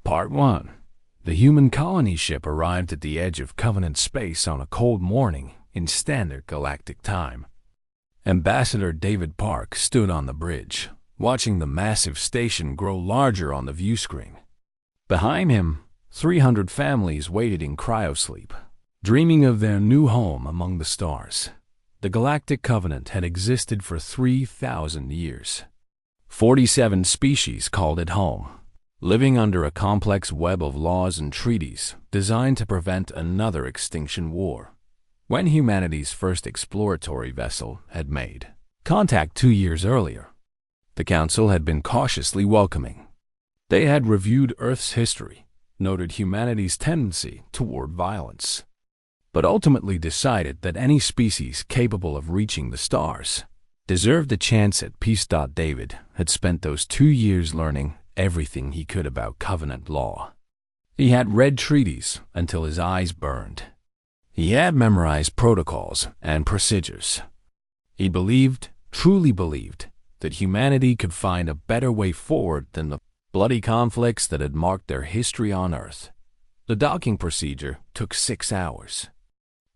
Part 1. The human colony ship arrived at the edge of Covenant space on a cold morning in standard galactic time. Ambassador David Park stood on the bridge, watching the massive station grow larger on the view screen. Behind him, 300 families waited in cryosleep, dreaming of their new home among the stars. The Galactic Covenant had existed for 3,000 years. 47 species called it home, living under a complex web of laws and treaties designed to prevent another extinction war. When humanity's first exploratory vessel had made contact 2 years earlier, the Council had been cautiously welcoming. They had reviewed Earth's history, noted humanity's tendency toward violence, but ultimately decided that any species capable of reaching the stars deserved a chance at peace. David had spent those 2 years learning everything he could about Covenant law. He had read treaties until his eyes burned. He had memorized protocols and procedures. He truly believed, that humanity could find a better way forward than the bloody conflicts that had marked their history on Earth. The docking procedure took 6 hours.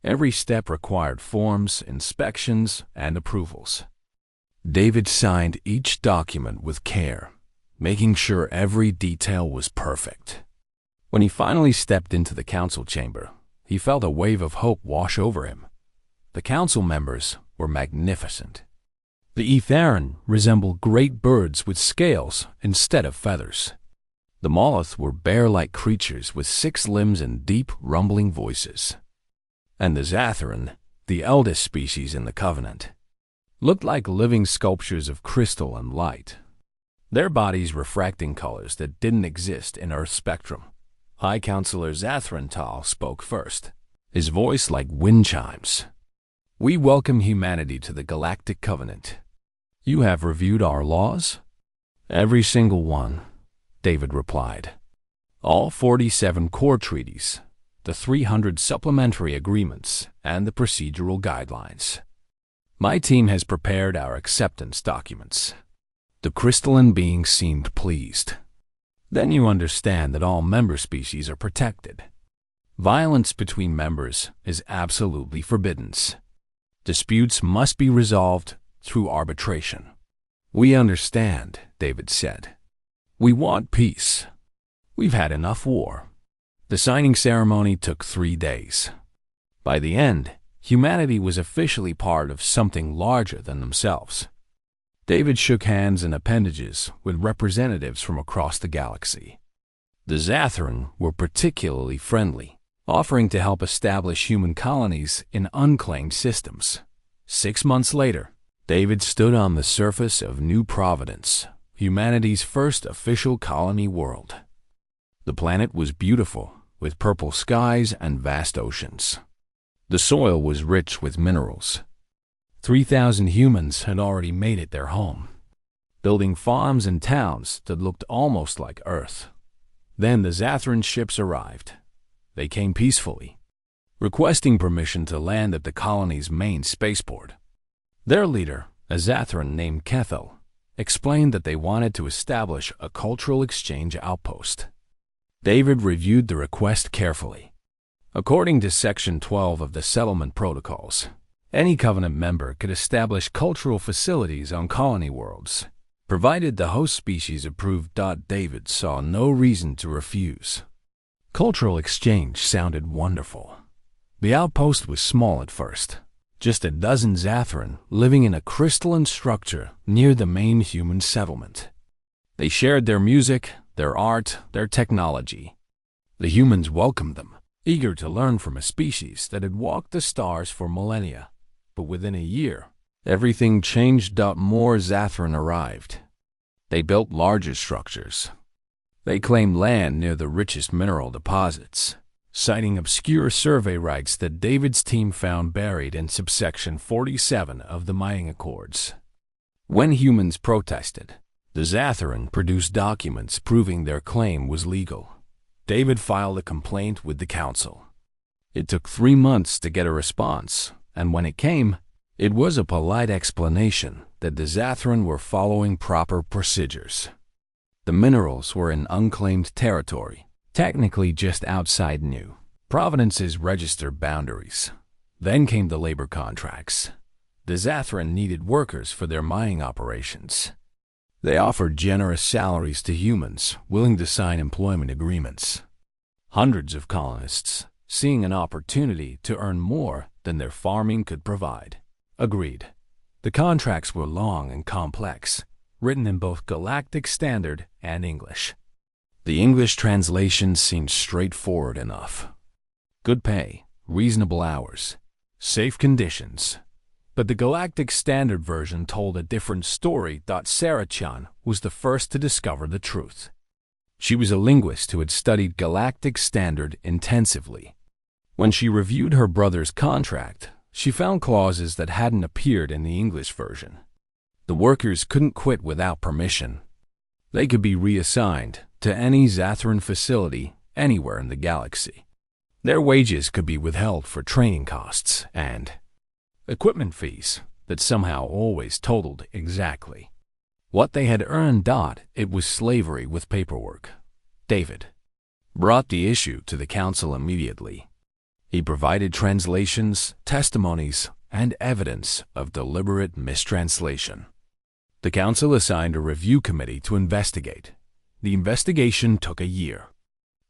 Every step required forms, inspections, and approvals. David signed each document with care, making sure every detail was perfect. When he finally stepped into the council chamber, he felt a wave of hope wash over him. The council members were magnificent. The Etheran resembled great birds with scales instead of feathers. The Molluth were bear-like creatures with 6 limbs and deep, rumbling voices. And the Zatharan, the eldest species in the Covenant, looked like living sculptures of crystal and light, their bodies refracting colors that didn't exist in Earth's spectrum. High Counselor Zathrantal spoke first, his voice like wind chimes. "We welcome humanity to the Galactic Covenant. You have reviewed our laws?" "Every single one," David replied. "All 47 core treaties, the 300 supplementary agreements, and the procedural guidelines. My team has prepared our acceptance documents." The crystalline being seemed pleased. "Then you understand that all member species are protected. Violence between members is absolutely forbidden. Disputes must be resolved through arbitration." "We understand," David said. "We want peace. We've had enough war." The signing ceremony took 3 days. By the end, humanity was officially part of something larger than themselves. David shook hands and appendages with representatives from across the galaxy. The Zatharan were particularly friendly, offering to help establish human colonies in unclaimed systems. 6 months later, David stood on the surface of New Providence, humanity's first official colony world. The planet was beautiful, with purple skies and vast oceans. The soil was rich with minerals. 3,000 humans had already made it their home, building farms and towns that looked almost like Earth. Then the Zatharan ships arrived. They came peacefully, requesting permission to land at the colony's main spaceport. Their leader, a Zatharan named Kethel, explained that they wanted to establish a cultural exchange outpost. David reviewed the request carefully. According to Section 12 of the Settlement Protocols, any Covenant member could establish cultural facilities on colony worlds, provided the host species approved. David saw no reason to refuse. Cultural exchange sounded wonderful. The outpost was small at first, just a dozen Zatharan living in a crystalline structure near the main human settlement. They shared their music, their art, their technology. The humans welcomed them, eager to learn from a species that had walked the stars for millennia. But within a year, everything changed. More Zatharan arrived. They built larger structures. They claimed land near the richest mineral deposits, citing obscure survey rights that David's team found buried in subsection 47 of the Mining Accords. When humans protested, the Zatharan produced documents proving their claim was legal. David filed a complaint with the council. It took 3 months to get a response, and when it came, it was a polite explanation that the Zatharan were following proper procedures. The minerals were in unclaimed territory, technically just outside New Providence's registered boundaries. Then came the labor contracts. The Zathran needed workers for their mining operations. They offered generous salaries to humans willing to sign employment agreements. Hundreds of colonists, seeing an opportunity to earn more than their farming could provide, agreed. The contracts were long and complex, written in both Galactic Standard and English. The English translation seemed straightforward enough. Good pay, reasonable hours, safe conditions. But the Galactic Standard version told a different story. Sarah-chan was the first to discover the truth. She was a linguist who had studied Galactic Standard intensively. When she reviewed her brother's contract, she found clauses that hadn't appeared in the English version. The workers couldn't quit without permission. They could be reassigned to any Zathran facility anywhere in the galaxy. Their wages could be withheld for training costs and equipment fees that somehow always totaled exactly what they had earned. It was slavery with paperwork. David brought the issue to the council immediately. He provided translations, testimonies, and evidence of deliberate mistranslation. The council assigned a review committee to investigate. The investigation took a year.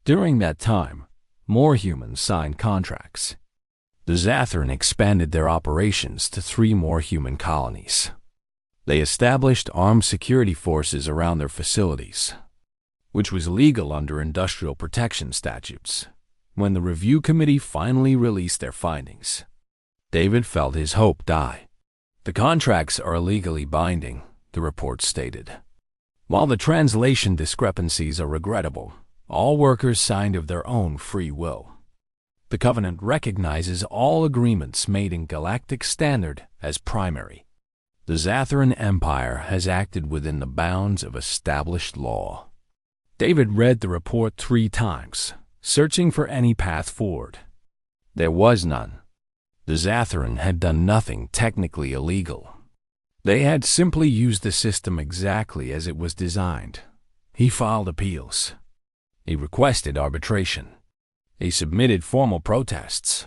During that time, more humans signed contracts. The Zathran expanded their operations to 3 more human colonies. They established armed security forces around their facilities, which was legal under industrial protection statutes. When the review committee finally released their findings, David felt his hope die. The contracts are legally binding, the report stated. While the translation discrepancies are regrettable, all workers signed of their own free will. The Covenant recognizes all agreements made in Galactic Standard as primary. The Zathran Empire has acted within the bounds of established law. David read the report 3 times, searching for any path forward. There was none. The Zathran had done nothing technically illegal. They had simply used the system exactly as it was designed. He filed appeals. He requested arbitration. He submitted formal protests.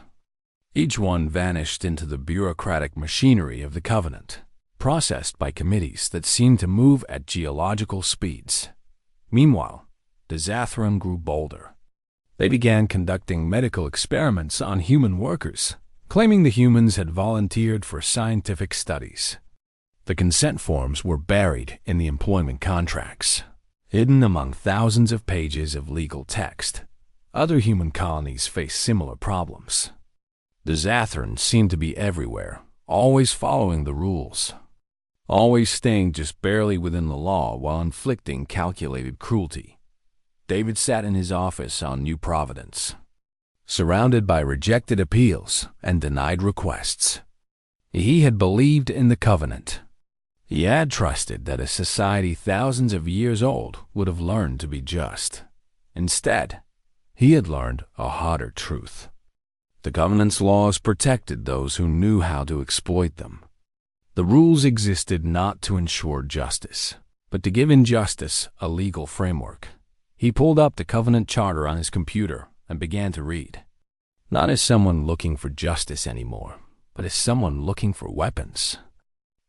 Each one vanished into the bureaucratic machinery of the Covenant, processed by committees that seemed to move at geological speeds. Meanwhile, the Zathran grew bolder. They began conducting medical experiments on human workers, claiming the humans had volunteered for scientific studies. The consent forms were buried in the employment contracts, hidden among thousands of pages of legal text. Other human colonies faced similar problems. The Zathran seemed to be everywhere, always following the rules, always staying just barely within the law while inflicting calculated cruelty. David sat in his office on New Providence, surrounded by rejected appeals and denied requests. He had believed in the Covenant. He had trusted that a society thousands of years old would have learned to be just. Instead, he had learned a harder truth. The Covenant's laws protected those who knew how to exploit them. The rules existed not to ensure justice, but to give injustice a legal framework. He pulled up the Covenant Charter on his computer and began to read. Not as someone looking for justice anymore, but as someone looking for weapons.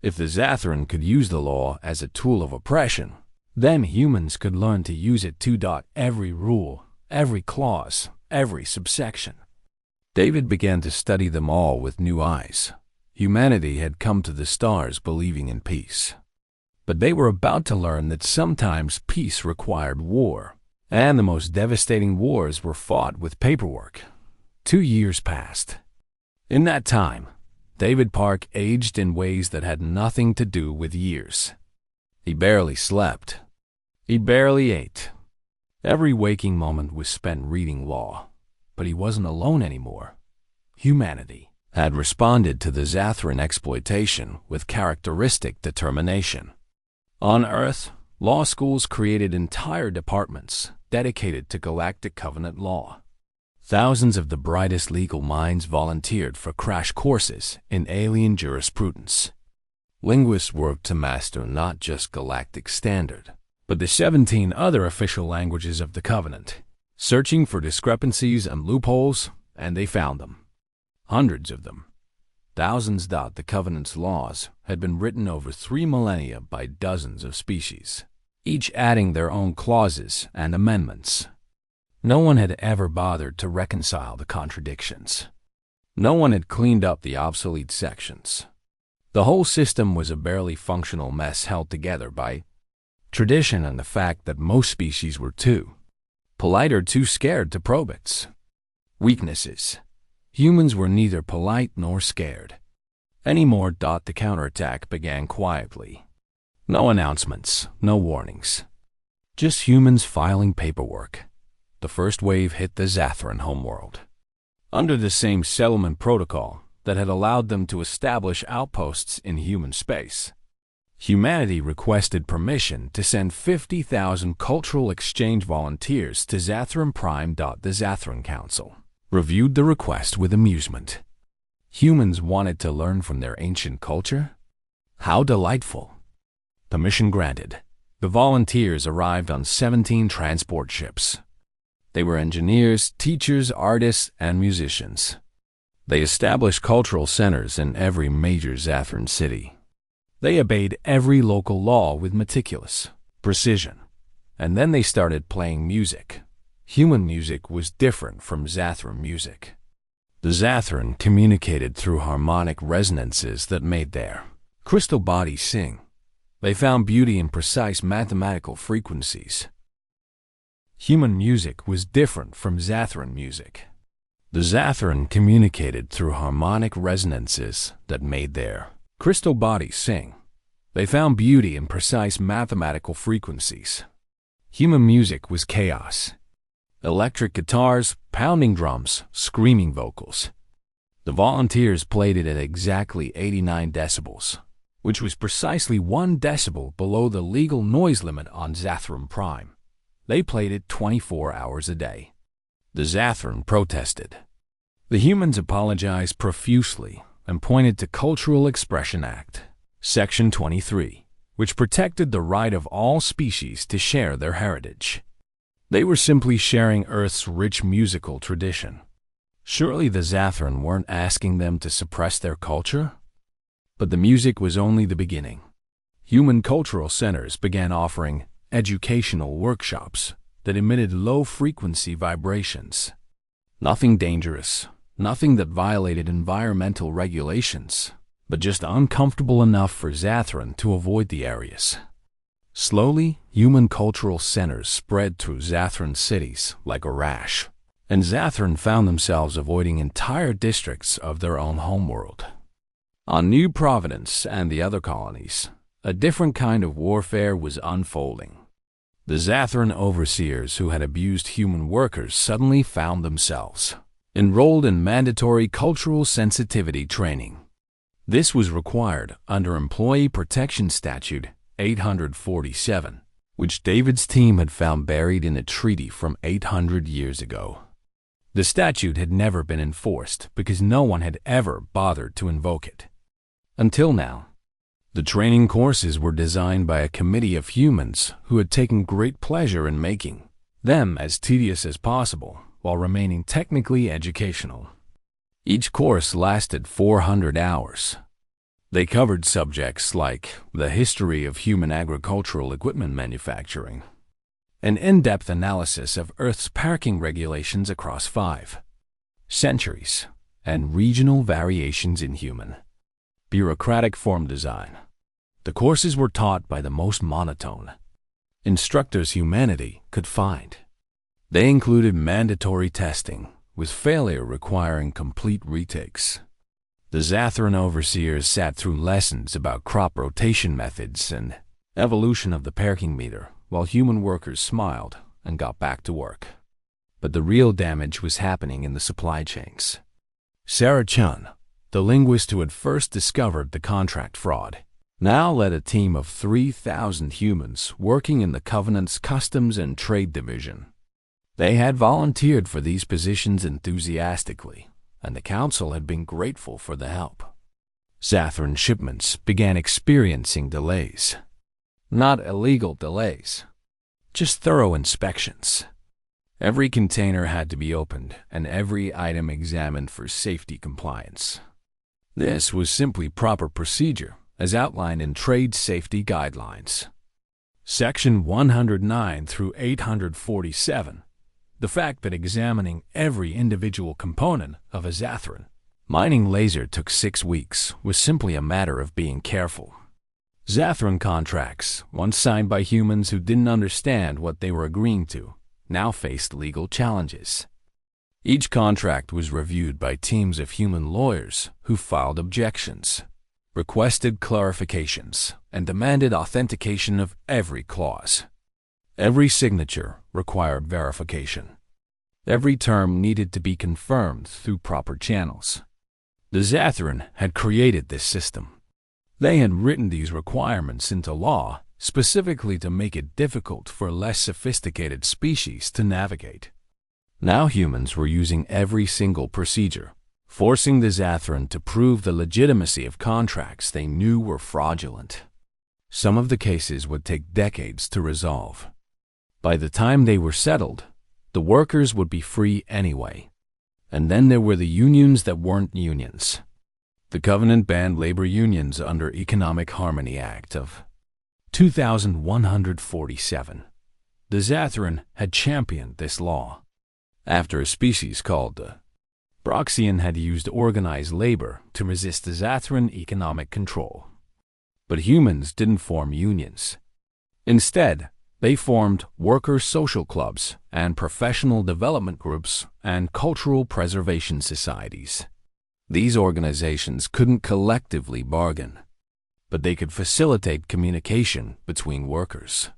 If the Zathran could use the law as a tool of oppression, then humans could learn to use it too. Every rule, every clause, every subsection. David began to study them all with new eyes. Humanity had come to the stars believing in peace. But they were about to learn that sometimes peace required war, and the most devastating wars were fought with paperwork. 2 years passed. In that time, David Park aged in ways that had nothing to do with years. He barely slept. He barely ate. Every waking moment was spent reading law. But he wasn't alone anymore. Humanity had responded to the Zathran exploitation with characteristic determination. On Earth, law schools created entire departments dedicated to Galactic Covenant law. Thousands of the brightest legal minds volunteered for crash courses in alien jurisprudence. Linguists worked to master not just Galactic Standard, but the 17 other official languages of the Covenant, searching for discrepancies and loopholes, and they found them. Hundreds of them. Thousands. The Covenant's laws had been written over 3 millennia by dozens of species, each adding their own clauses and amendments. No one had ever bothered to reconcile the contradictions. No one had cleaned up the obsolete sections. The whole system was a barely functional mess held together by tradition and the fact that most species were too polite or too scared to probe its weaknesses. Humans were neither polite nor scared anymore. The counterattack began quietly. No announcements, no warnings. Just humans filing paperwork. The first wave hit the Zathran homeworld. Under the same settlement protocol that had allowed them to establish outposts in human space, humanity requested permission to send 50,000 cultural exchange volunteers to Zathran Prime. The Zathran Council reviewed the request with amusement. Humans wanted to learn from their ancient culture? How delightful! Permission granted. The volunteers arrived on 17 transport ships. They were engineers, teachers, artists, and musicians. They established cultural centers in every major Zathran city. They obeyed every local law with meticulous precision. And then they started playing music. Human music was different from Zathran music. The Zathran communicated through harmonic resonances that made their crystal bodies sing. They found beauty in precise mathematical frequencies. Human music was different from Zathran music. The Zathran communicated through harmonic resonances that made their crystal bodies sing. They found beauty in precise mathematical frequencies. Human music was chaos. Electric guitars, pounding drums, screaming vocals. The volunteers played it at exactly 89 decibels, which was precisely 1 decibel below the legal noise limit on Zathran Prime. They played it 24 hours a day. The Zathran protested. The humans apologized profusely and pointed to Cultural Expression Act, Section 23, which protected the right of all species to share their heritage. They were simply sharing Earth's rich musical tradition. Surely the Zathran weren't asking them to suppress their culture? But the music was only the beginning. Human cultural centers began offering educational workshops that emitted low-frequency vibrations. Nothing dangerous, nothing that violated environmental regulations, but just uncomfortable enough for Zathran to avoid the areas. Slowly, human cultural centers spread through Zathran cities like a rash, and Zathran found themselves avoiding entire districts of their own homeworld. On New Providence and the other colonies, a different kind of warfare was unfolding. The Zathran overseers who had abused human workers suddenly found themselves enrolled in mandatory cultural sensitivity training. This was required under Employee Protection Statute 847, which David's team had found buried in a treaty from 800 years ago. The statute had never been enforced because no one had ever bothered to invoke it. Until now. The training courses were designed by a committee of humans who had taken great pleasure in making them as tedious as possible while remaining technically educational. Each course lasted 400 hours. They covered subjects like the history of human agricultural equipment manufacturing, an in-depth analysis of Earth's parking regulations across 5 centuries, and regional variations in human bureaucratic form design. The courses were taught by the most monotone instructors humanity could find. They included mandatory testing, with failure requiring complete retakes. The Zathran overseers sat through lessons about crop rotation methods and evolution of the parking meter, while human workers smiled and got back to work. But the real damage was happening in the supply chains. Sarah Chun, the linguist who had first discovered the contract fraud, now led a team of 3,000 humans working in the Covenant's Customs and Trade Division. They had volunteered for these positions enthusiastically, and the Council had been grateful for the help. Zathran shipments began experiencing delays. Not illegal delays, just thorough inspections. Every container had to be opened and every item examined for safety compliance. This was simply proper procedure, as outlined in Trade Safety Guidelines. Section 109 through 847. The fact that examining every individual component of a Zathran mining laser took 6 weeks was simply a matter of being careful. Zathran contracts, once signed by humans who didn't understand what they were agreeing to, now faced legal challenges. Each contract was reviewed by teams of human lawyers who filed objections, requested clarifications, and demanded authentication of every clause. Every signature required verification. Every term needed to be confirmed through proper channels. The Zathran had created this system. They had written these requirements into law specifically to make it difficult for less sophisticated species to navigate. Now humans were using every single procedure, forcing the Zathran to prove the legitimacy of contracts they knew were fraudulent. Some of the cases would take decades to resolve. By the time they were settled, the workers would be free anyway. And then there were the unions that weren't unions. The Covenant banned labor unions under Economic Harmony Act of 2147. The Zathran had championed this law. After a species called the Broxian had used organized labor to resist the Zathran economic control. But humans didn't form unions. Instead, they formed worker social clubs and professional development groups and cultural preservation societies. These organizations couldn't collectively bargain, but they could facilitate communication between workers.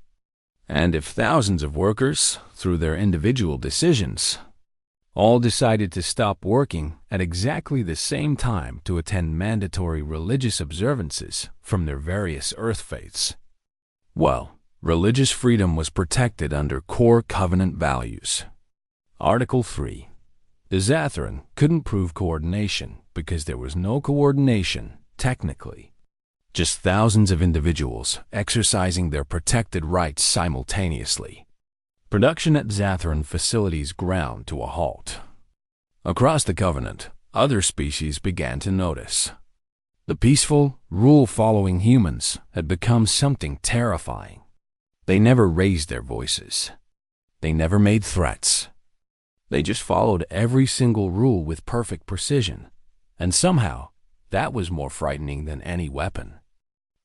And if thousands of workers, through their individual decisions, all decided to stop working at exactly the same time to attend mandatory religious observances from their various earth faiths, well, religious freedom was protected under core covenant values. Article 3. The Zathran couldn't prove coordination because there was no coordination, technically. Just thousands of individuals exercising their protected rights simultaneously. Production at Zathran facilities ground to a halt. Across the Covenant, other species began to notice. The peaceful, rule-following humans had become something terrifying. They never raised their voices. They never made threats. They just followed every single rule with perfect precision, and somehow that was more frightening than any weapon.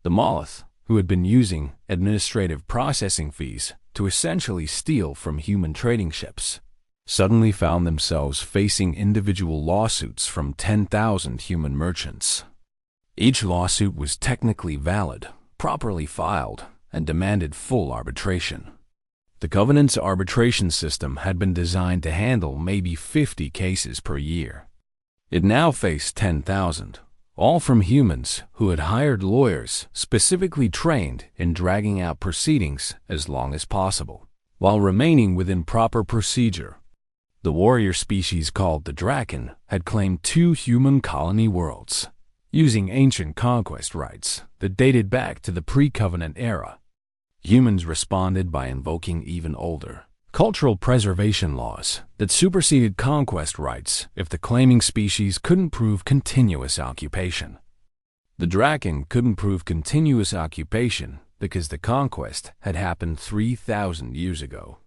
The Molluth, who had been using administrative processing fees to essentially steal from human trading ships, suddenly found themselves facing individual lawsuits from 10,000 human merchants. Each lawsuit was technically valid, properly filed, and demanded full arbitration. The Covenant's arbitration system had been designed to handle maybe 50 cases per year. It now faced 10,000, all from humans who had hired lawyers specifically trained in dragging out proceedings as long as possible, while remaining within proper procedure. The warrior species called the Draken had claimed 2 human colony worlds, using ancient conquest rights that dated back to the pre-Covenant era. Humans responded by invoking even older, cultural preservation laws that superseded conquest rights if the claiming species couldn't prove continuous occupation. The Draken couldn't prove continuous occupation because the conquest had happened 3,000 years ago.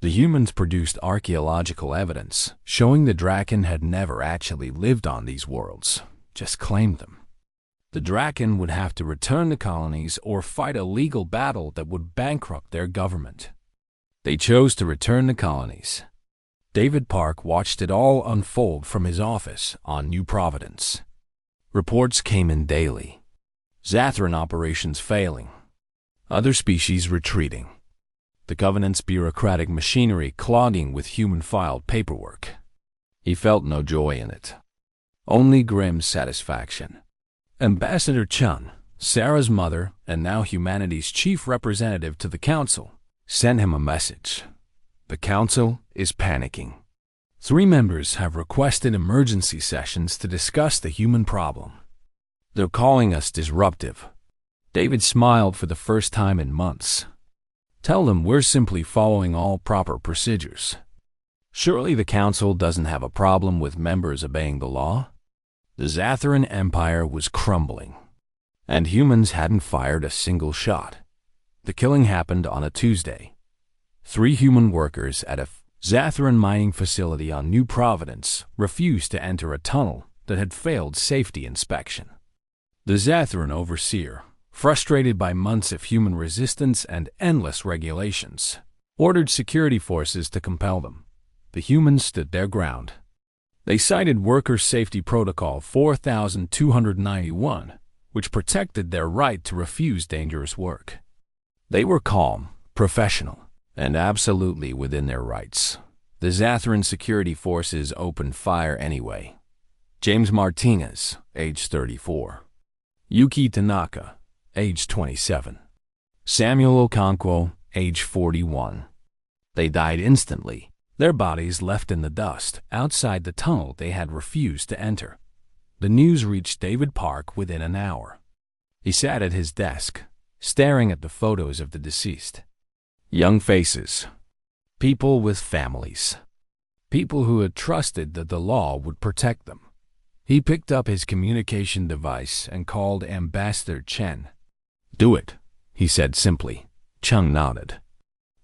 The humans produced archaeological evidence showing the Draken had never actually lived on these worlds, just claimed them. The Draken would have to return to colonies or fight a legal battle that would bankrupt their government. They chose to return to colonies. David Park watched it all unfold from his office on New Providence. Reports came in daily. Zathran operations failing. Other species retreating. The Covenant's bureaucratic machinery clogging with human-filed paperwork. He felt no joy in it. Only grim satisfaction. Ambassador Chun, Sarah's mother and now humanity's chief representative to the Council, sent him a message. The Council is panicking. 3 members have requested emergency sessions to discuss the human problem. They're calling us disruptive. David smiled for the first time in months. Tell them we're simply following all proper procedures. Surely the Council doesn't have a problem with members obeying the law? The Zatharan Empire was crumbling, and humans hadn't fired a single shot. The killing happened on a Tuesday. 3 human workers at a Zatharan mining facility on New Providence refused to enter a tunnel that had failed safety inspection. The Zatharan overseer, frustrated by months of human resistance and endless regulations, ordered security forces to compel them. The humans stood their ground. They cited Worker Safety Protocol 4291, which protected their right to refuse dangerous work. They were calm, professional, and absolutely within their rights. The Zatharan security forces opened fire anyway. James Martinez, age 34. Yuki Tanaka, age 27. Samuel Okonkwo, age 41. They died instantly, their bodies left in the dust outside the tunnel they had refused to enter. The news reached David Park within an hour. He sat at his desk, staring at the photos of the deceased. Young faces. People with families. People who had trusted that the law would protect them. He picked up his communication device and called Ambassador Chen. "Do it," he said simply. Chung nodded.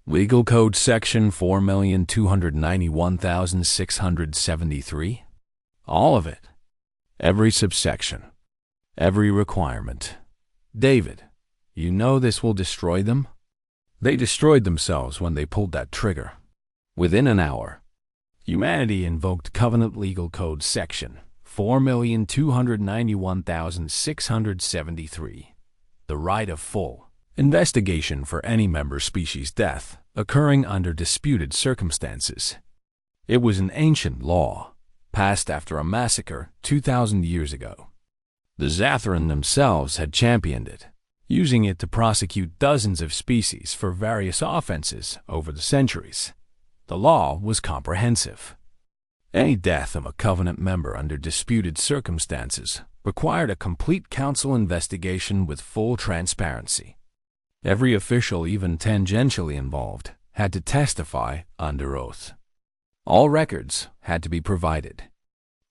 "Legal Code Section 4,291,673? All of it. Every subsection. Every requirement. David, you know this will destroy them?" They destroyed themselves when they pulled that trigger. Within an hour, humanity invoked Covenant Legal Code Section 4,291,673, the right of full investigation for any member species death occurring under disputed circumstances. It was an ancient law, passed after a massacre 2,000 years ago. The Zatharan themselves had championed it, using it to prosecute dozens of species for various offenses over the centuries. The law was comprehensive. Any death of a Covenant member under disputed circumstances required a complete council investigation with full transparency. Every official, even tangentially involved, had to testify under oath. All records had to be provided.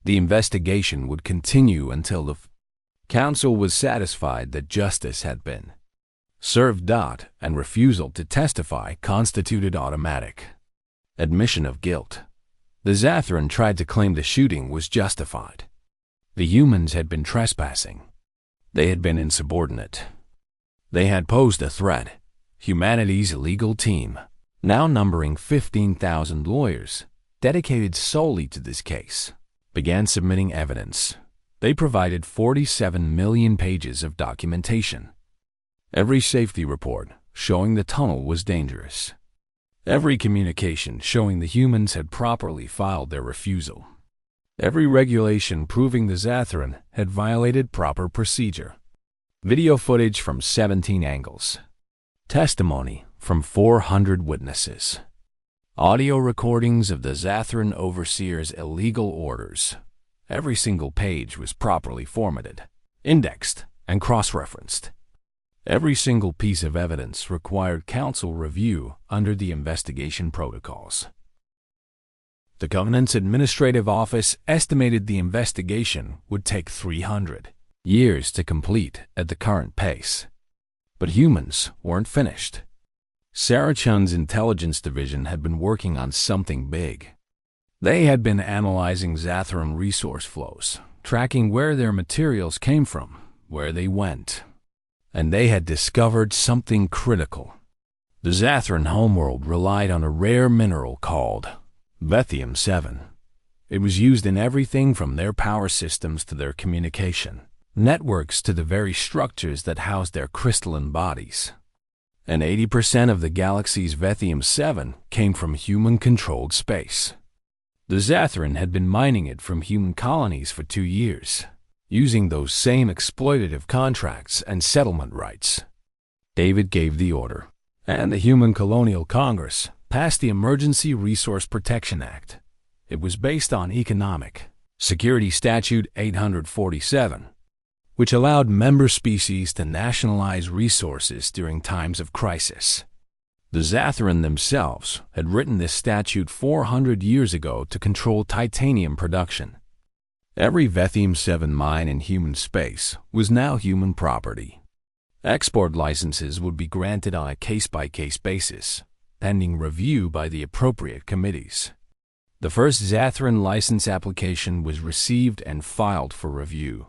The investigation would continue until the council was satisfied that justice had been served. And refusal to testify constituted automatic admission of guilt. The Zatharan tried to claim the shooting was justified. The humans had been trespassing. They had been insubordinate. They had posed a threat. Humanity's legal team, now numbering 15,000 lawyers, dedicated solely to this case, began submitting evidence. They provided 47 million pages of documentation. Every safety report showing the tunnel was dangerous. Every communication showing the humans had properly filed their refusal. Every regulation proving the Zatharan had violated proper procedure. Video footage from 17 angles. Testimony from 400 witnesses. Audio recordings of the Zatharan overseer's illegal orders. Every single page was properly formatted, indexed, and cross-referenced. Every single piece of evidence required council review under the investigation protocols. The Covenant's administrative office estimated the investigation would take 300 years to complete at the current pace. But humans weren't finished. Sarah Chun's intelligence division had been working on something big. They had been analyzing Zatharan resource flows, tracking where their materials came from, where they went. And they had discovered something critical. The Zatharan homeworld relied on a rare mineral called Vethium-7. It was used in everything from their power systems to their communication networks to the very structures that housed their crystalline bodies. And 80% of the galaxy's Vethium-7 came from human-controlled space. The Zatharan had been mining it from human colonies for 2 years, using those same exploitative contracts and settlement rights. David gave the order, and the Human Colonial Congress passed the Emergency Resource Protection Act. It was based on Economic Security Statute 847, which allowed member species to nationalize resources during times of crisis. The Zatharan themselves had written this statute 400 years ago to control titanium production. Every Vethium-7 mine in human space was now human property. Export licenses would be granted on a case-by-case basis, pending review by the appropriate committees. The first Zatharan license application was received and filed for review.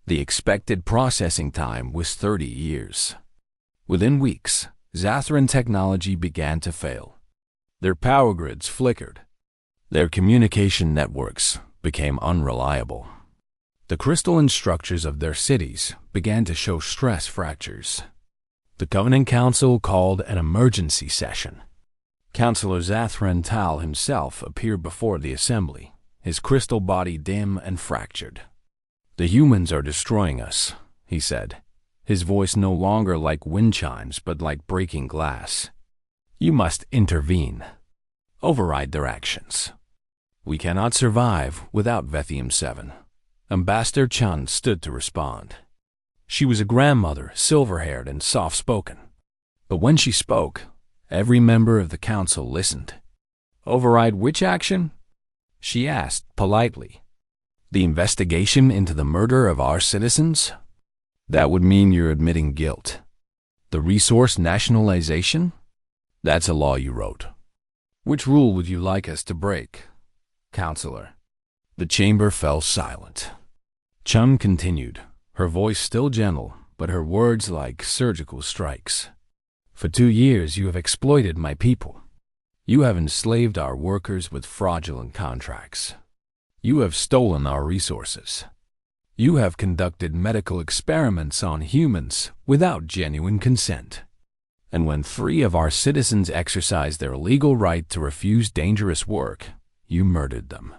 The expected processing time was 30 years. Within weeks, Zatharan technology began to fail. Their power grids flickered. Their communication networks became unreliable. The crystalline structures of their cities began to show stress fractures. The Covenant Council called an emergency session. Councillor Zatharan Tal himself appeared before the assembly, his crystal body dim and fractured. "The humans are destroying us," he said, his voice no longer like wind chimes but like breaking glass. "You must intervene. Override their actions. We cannot survive without Vethium-7. Ambassador Chun stood to respond. She was a grandmother, silver-haired and soft-spoken. But when she spoke, every member of the council listened. "Override which action?" she asked politely. "The investigation into the murder of our citizens? That would mean you're admitting guilt. The resource nationalization? That's a law you wrote. Which rule would you like us to break, Counselor?" The chamber fell silent. Chun continued, her voice still gentle, but her words like surgical strikes. "For 2 years you have exploited my people. You have enslaved our workers with fraudulent contracts. You have stolen our resources. You have conducted medical experiments on humans without genuine consent. And when 3 of our citizens exercised their legal right to refuse dangerous work, you murdered them."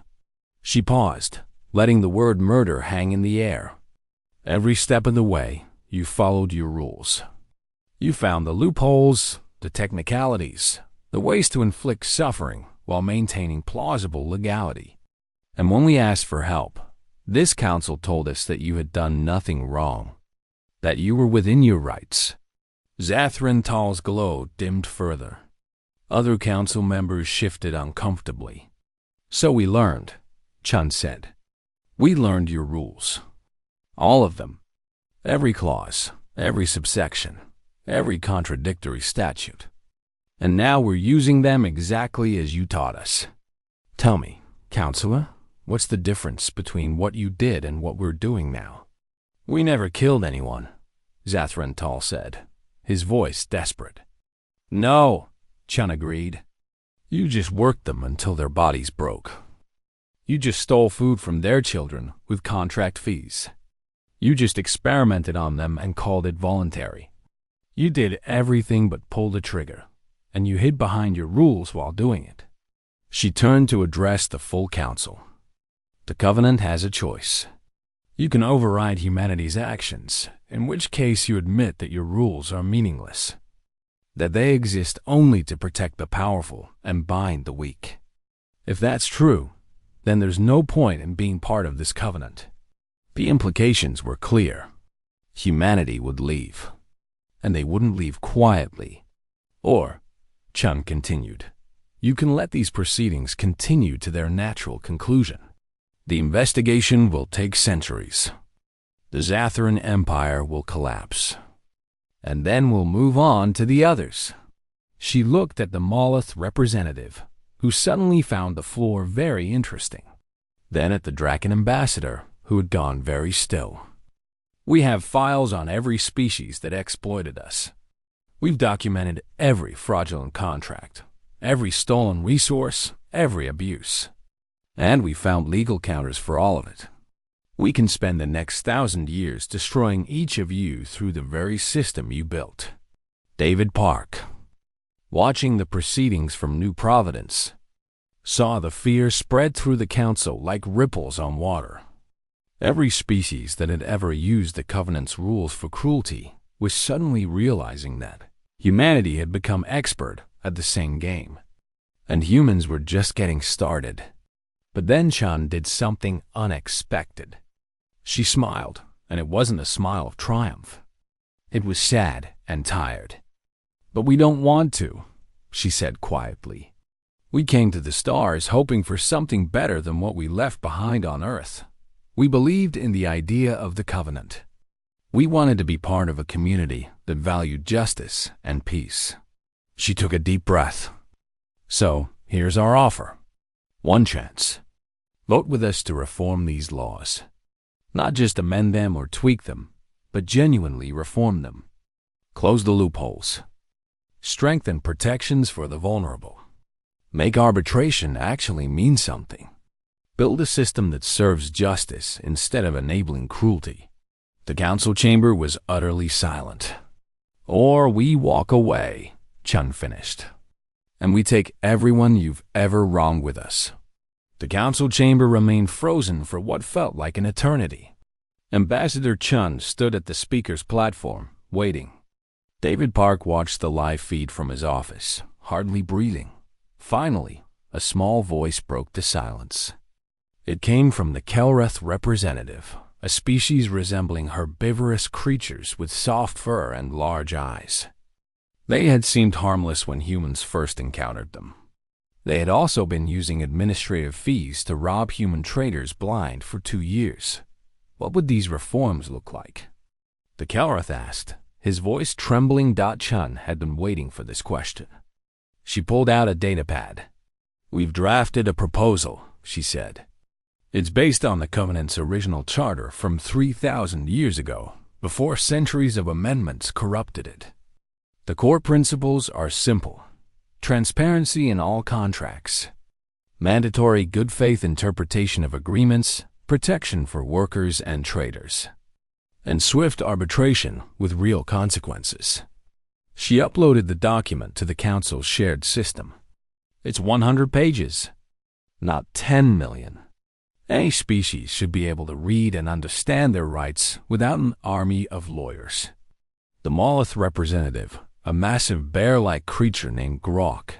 She paused, letting the word murder hang in the air. "Every step of the way, you followed your rules. You found the loopholes, the technicalities, the ways to inflict suffering while maintaining plausible legality. And when we asked for help, this council told us that you had done nothing wrong, that you were within your rights." Zatharan Tal's glow dimmed further. Other council members shifted uncomfortably. "So we learned," Chun said. "We learned your rules. All of them. Every clause, every subsection, every contradictory statute. And now we're using them exactly as you taught us. Tell me, Counselor, what's the difference between what you did and what we're doing now?" "We never killed anyone," Zatharan Tal said, his voice desperate. "No," Chun agreed. "You just worked them until their bodies broke. You just stole food from their children with contract fees. You just experimented on them and called it voluntary. You did everything but pull the trigger, and you hid behind your rules while doing it." She turned to address the full council. "The Covenant has a choice. You can override humanity's actions, in which case you admit that your rules are meaningless, that they exist only to protect the powerful and bind the weak. If that's true, then there's no point in being part of this covenant." The implications were clear. Humanity would leave, and they wouldn't leave quietly. "Or," Chun continued, "you can let these proceedings continue to their natural conclusion. The investigation will take centuries. The Zatharan Empire will collapse. And then we'll move on to the others." She looked at the Molluth representative, who suddenly found the floor very interesting. Then at the Draken ambassador, who had gone very still. "We have files on every species that exploited us. We've documented every fraudulent contract, every stolen resource, every abuse. And we found legal counters for all of it. We can spend the next 1,000 years destroying each of you through the very system you built." David Park, watching the proceedings from New Providence, saw the fear spread through the council like ripples on water. Every species that had ever used the Covenant's rules for cruelty was suddenly realizing that humanity had become expert at the same game, and humans were just getting started. But then Chun did something unexpected. She smiled, and it wasn't a smile of triumph. It was sad and tired. "But we don't want to," she said quietly. We came to the stars hoping for something better than what we left behind on Earth. We believed in the idea of the Covenant. We wanted to be part of a community that valued justice and peace. She took a deep breath. So, here's our offer. One chance. Vote with us to reform these laws. Not just amend them or tweak them, but genuinely reform them. Close the loopholes. Strengthen protections for the vulnerable. Make arbitration actually mean something. Build a system that serves justice instead of enabling cruelty. The council chamber was utterly silent. Or we walk away, Chun finished. And we take everyone you've ever wronged with us. The council chamber remained frozen for what felt like an eternity. Ambassador Chun stood at the speaker's platform, waiting. David Park watched the live feed from his office, hardly breathing. Finally, a small voice broke the silence. It came from the Kelreth representative, a species resembling herbivorous creatures with soft fur and large eyes. They had seemed harmless when humans first encountered them. They had also been using administrative fees to rob human traders blind for 2 years. What would these reforms look like? The Kelreth asked, his voice trembling. Chun had been waiting for this question. She pulled out a datapad. We've drafted a proposal, she said. It's based on the Covenant's original charter from 3,000 years ago, before centuries of amendments corrupted it. The core principles are simple. Transparency in all contracts. Mandatory good faith interpretation of agreements, protection for workers and traders. And swift arbitration with real consequences. She uploaded the document to the Council's shared system. It's 100 pages, not 10 million. Any species should be able to read and understand their rights without an army of lawyers. The Molluth representative, a massive bear-like creature named Grok,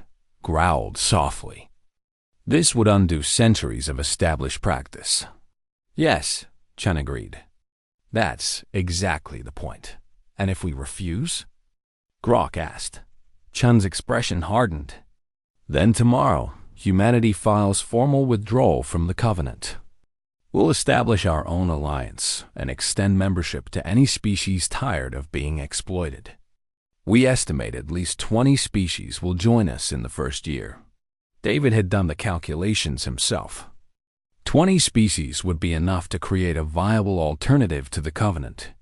growled softly. This would undo centuries of established practice. Yes, Chun agreed. That's exactly the point. And if we refuse? Grok asked. Chun's expression hardened. Then tomorrow, humanity files formal withdrawal from the Covenant. We'll establish our own alliance and extend membership to any species tired of being exploited. We estimate at least 20 species will join us in the first year. David had done the calculations himself. 20 species would be enough to create a viable alternative to the Covenant.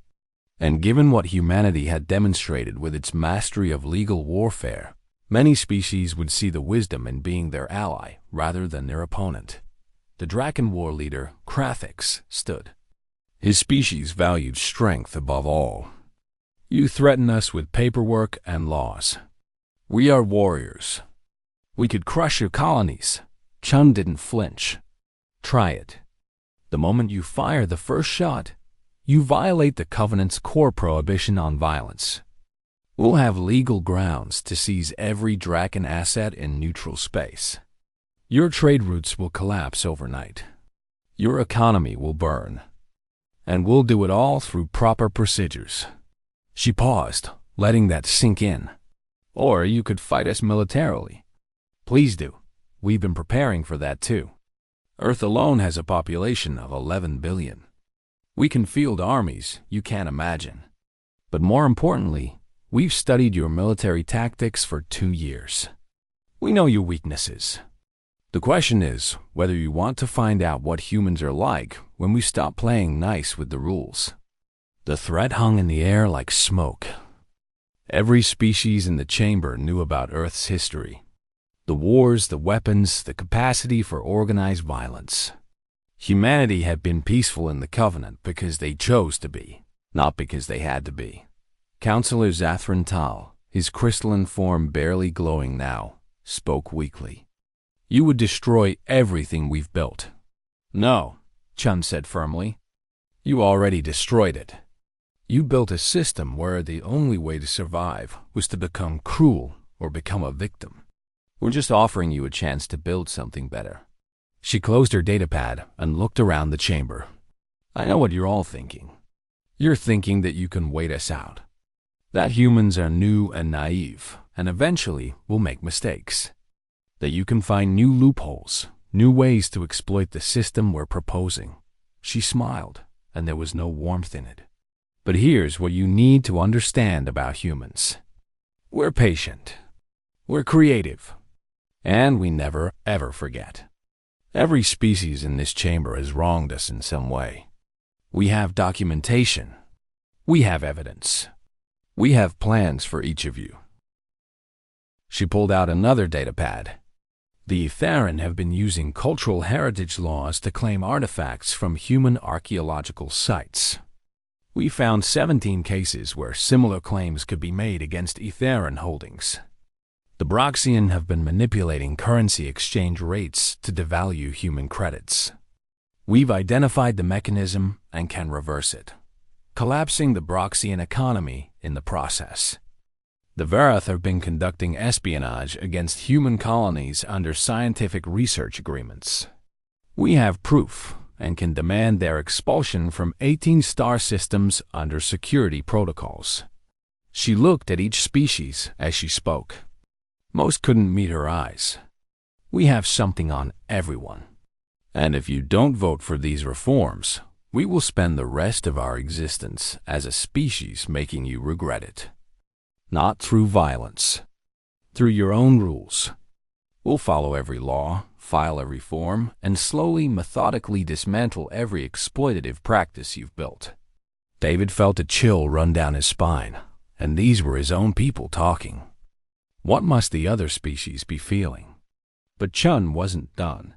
And given what humanity had demonstrated with its mastery of legal warfare, many species would see the wisdom in being their ally rather than their opponent. The Draken War leader, Krathix, stood. His species valued strength above all. You threaten us with paperwork and laws. We are warriors. We could crush your colonies. Chun didn't flinch. Try it. The moment you fire the first shot, you violate the Covenant's core prohibition on violence. We'll have legal grounds to seize every Draken asset in neutral space. Your trade routes will collapse overnight. Your economy will burn. And we'll do it all through proper procedures. She paused, letting that sink in. Or you could fight us militarily. Please do. We've been preparing for that too. Earth alone has a population of 11 billion. We can field armies you can't imagine. But more importantly, we've studied your military tactics for 2 years. We know your weaknesses. The question is whether you want to find out what humans are like when we stop playing nice with the rules. The threat hung in the air like smoke. Every species in the chamber knew about Earth's history. The wars, the weapons, the capacity for organized violence. Humanity had been peaceful in the Covenant because they chose to be, not because they had to be. Counselor Zathran Tal, his crystalline form barely glowing now, spoke weakly. You would destroy everything we've built. No, Chun said firmly. You already destroyed it. You built a system where the only way to survive was to become cruel or become a victim. We're just offering you a chance to build something better. She closed her datapad and looked around the chamber. I know what you're all thinking. You're thinking that you can wait us out. That humans are new and naive, and eventually will make mistakes. That you can find new loopholes, new ways to exploit the system we're proposing. She smiled, and there was no warmth in it. But here's what you need to understand about humans. We're patient. We're creative. And we never, ever forget. Every species in this chamber has wronged us in some way. We have documentation. We have evidence. We have plans for each of you. She pulled out another datapad. The Etheran have been using cultural heritage laws to claim artifacts from human archaeological sites. We found 17 cases where similar claims could be made against Etheran holdings. The Broxian have been manipulating currency exchange rates to devalue human credits. We've identified the mechanism and can reverse it, collapsing the Broxian economy in the process. The Verath have been conducting espionage against human colonies under scientific research agreements. We have proof and can demand their expulsion from 18 star systems under security protocols. She looked at each species as she spoke. Most couldn't meet her eyes. We have something on everyone. And if you don't vote for these reforms, we will spend the rest of our existence as a species making you regret it. Not through violence. Through your own rules. We'll follow every law, file every form, and slowly, methodically dismantle every exploitative practice you've built. David felt a chill run down his spine, and these were his own people talking. What must the other species be feeling? But Chun wasn't done.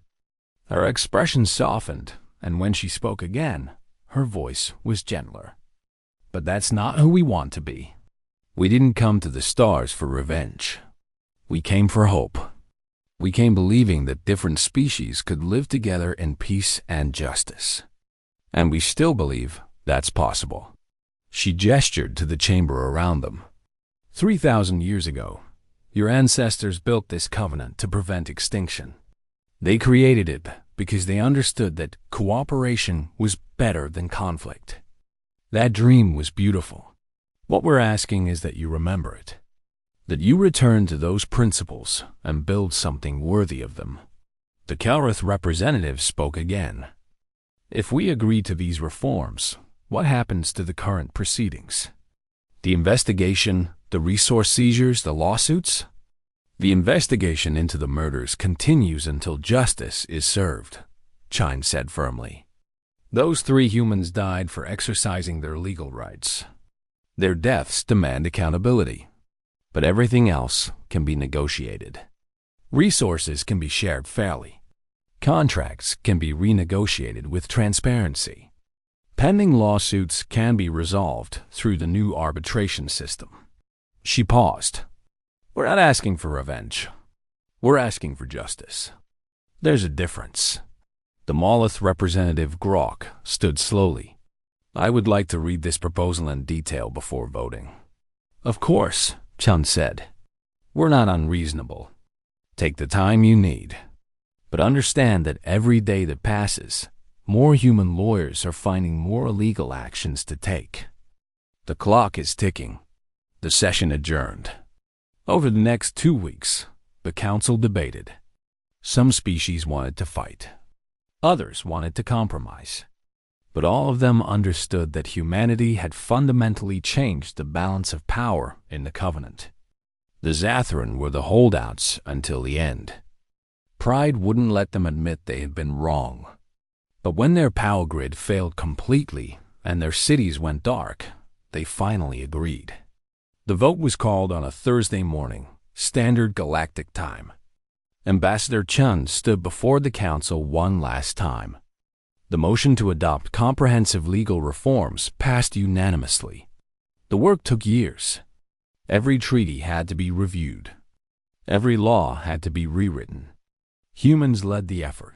Her expression softened, and when she spoke again, her voice was gentler. But that's not who we want to be. We didn't come to the stars for revenge. We came for hope. We came believing that different species could live together in peace and justice. And we still believe that's possible. She gestured to the chamber around them. 3,000 years ago, your ancestors built this covenant to prevent extinction. They created it because they understood that cooperation was better than conflict. That dream was beautiful. What we're asking is that you remember it, that you return to those principles and build something worthy of them. The Kelrith representative spoke again. If we agree to these reforms, what happens to the current proceedings? The investigation, the resource seizures, the lawsuits? The investigation into the murders continues until justice is served, Chine said firmly. Those 3 humans died for exercising their legal rights. Their deaths demand accountability, but everything else can be negotiated. Resources can be shared fairly. Contracts can be renegotiated with transparency. Pending lawsuits can be resolved through the new arbitration system. She paused. We're not asking for revenge. We're asking for justice. There's a difference. The Molluth representative Grok stood slowly. I would like to read this proposal in detail before voting. Of course, Chun said. We're not unreasonable. Take the time you need. But understand that every day that passes, more human lawyers are finding more legal actions to take. The clock is ticking. The session adjourned. Over the next 2 weeks, the council debated. Some species wanted to fight. Others wanted to compromise. But all of them understood that humanity had fundamentally changed the balance of power in the Covenant. The Zathran were the holdouts until the end. Pride wouldn't let them admit they had been wrong. But when their power grid failed completely and their cities went dark, they finally agreed. The vote was called on a Thursday morning, Standard Galactic Time. Ambassador Chun stood before the council one last time. The motion to adopt comprehensive legal reforms passed unanimously. The work took years. Every treaty had to be reviewed. Every law had to be rewritten. Humans led the effort,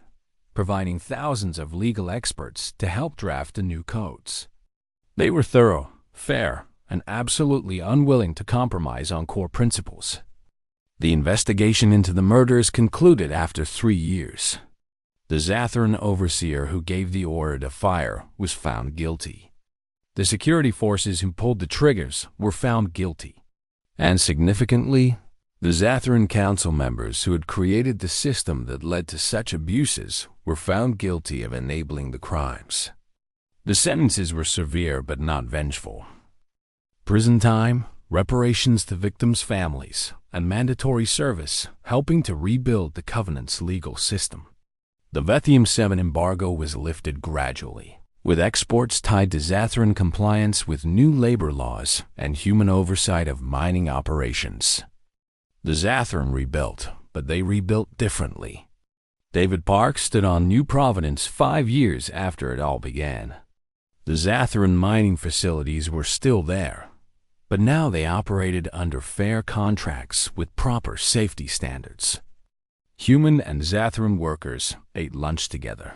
providing thousands of legal experts to help draft the new codes. They were thorough, fair, and absolutely unwilling to compromise on core principles. The investigation into the murders concluded after 3 years. The Zathran overseer who gave the order to fire was found guilty. The security forces who pulled the triggers were found guilty. And significantly, the Zathran Council members who had created the system that led to such abuses were found guilty of enabling the crimes. The sentences were severe but not vengeful. Prison time, reparations to victims' families, and mandatory service helping to rebuild the Covenant's legal system. The Vethium-7 embargo was lifted gradually, with exports tied to Zathran compliance with new labor laws and human oversight of mining operations. The Zathran rebuilt, but they rebuilt differently. David Park stood on New Providence 5 years after it all began. The Zathran mining facilities were still there, but now they operated under fair contracts with proper safety standards. Human and Zathran workers ate lunch together.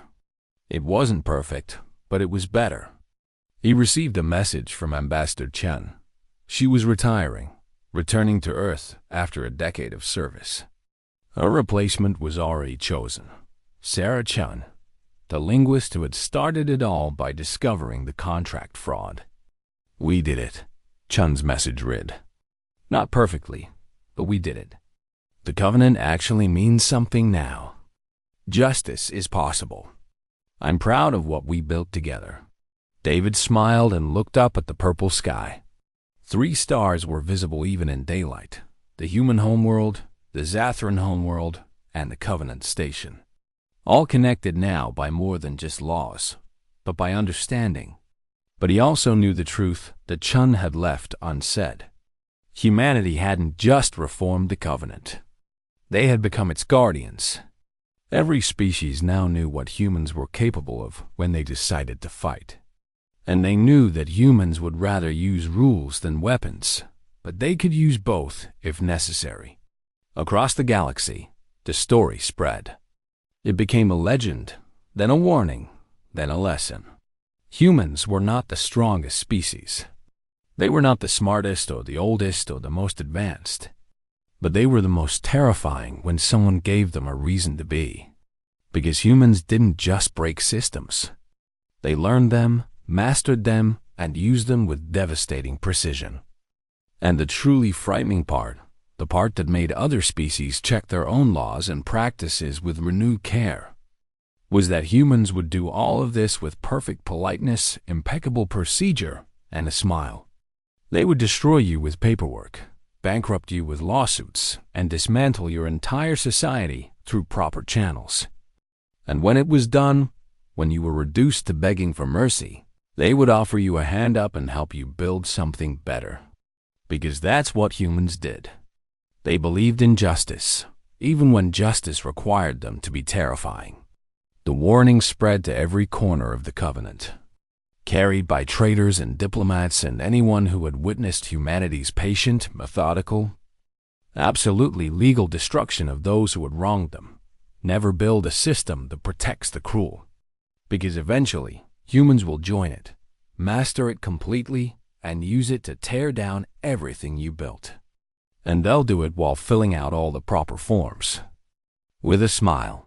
It wasn't perfect, but it was better. He received a message from Ambassador Chen. She was retiring, returning to Earth after a decade of service. Her replacement was already chosen, Sarah Chen, the linguist who had started it all by discovering the contract fraud. "We did it," Chen's message read. "Not perfectly, but we did it. The Covenant actually means something now. Justice is possible. I'm proud of what we built together." David smiled and looked up at the purple sky. 3 stars were visible even in daylight: the human homeworld, the Zathran homeworld, and the Covenant station. All connected now by more than just laws, but by understanding. But he also knew the truth that Chun had left unsaid. Humanity hadn't just reformed the Covenant. They had become its guardians. Every species now knew what humans were capable of when they decided to fight. And they knew that humans would rather use rules than weapons, but they could use both if necessary. Across the galaxy, the story spread. It became a legend, then a warning, then a lesson. Humans were not the strongest species. They were not the smartest or the oldest or the most advanced. But they were the most terrifying when someone gave them a reason to be. Because humans didn't just break systems. They learned them, mastered them, and used them with devastating precision. And the truly frightening part, the part that made other species check their own laws and practices with renewed care, was that humans would do all of this with perfect politeness, impeccable procedure, and a smile. They would destroy you with paperwork, bankrupt you with lawsuits, and dismantle your entire society through proper channels. And when it was done, when you were reduced to begging for mercy, they would offer you a hand up and help you build something better. Because that's what humans did. They believed in justice, even when justice required them to be terrifying. The warning spread to every corner of the Covenant, carried by traitors and diplomats and anyone who had witnessed humanity's patient, methodical, absolutely legal destruction of those who had wronged them. Never build a system that protects the cruel, because eventually humans will join it, master it completely, and use it to tear down everything you built. And they'll do it while filling out all the proper forms. With a smile,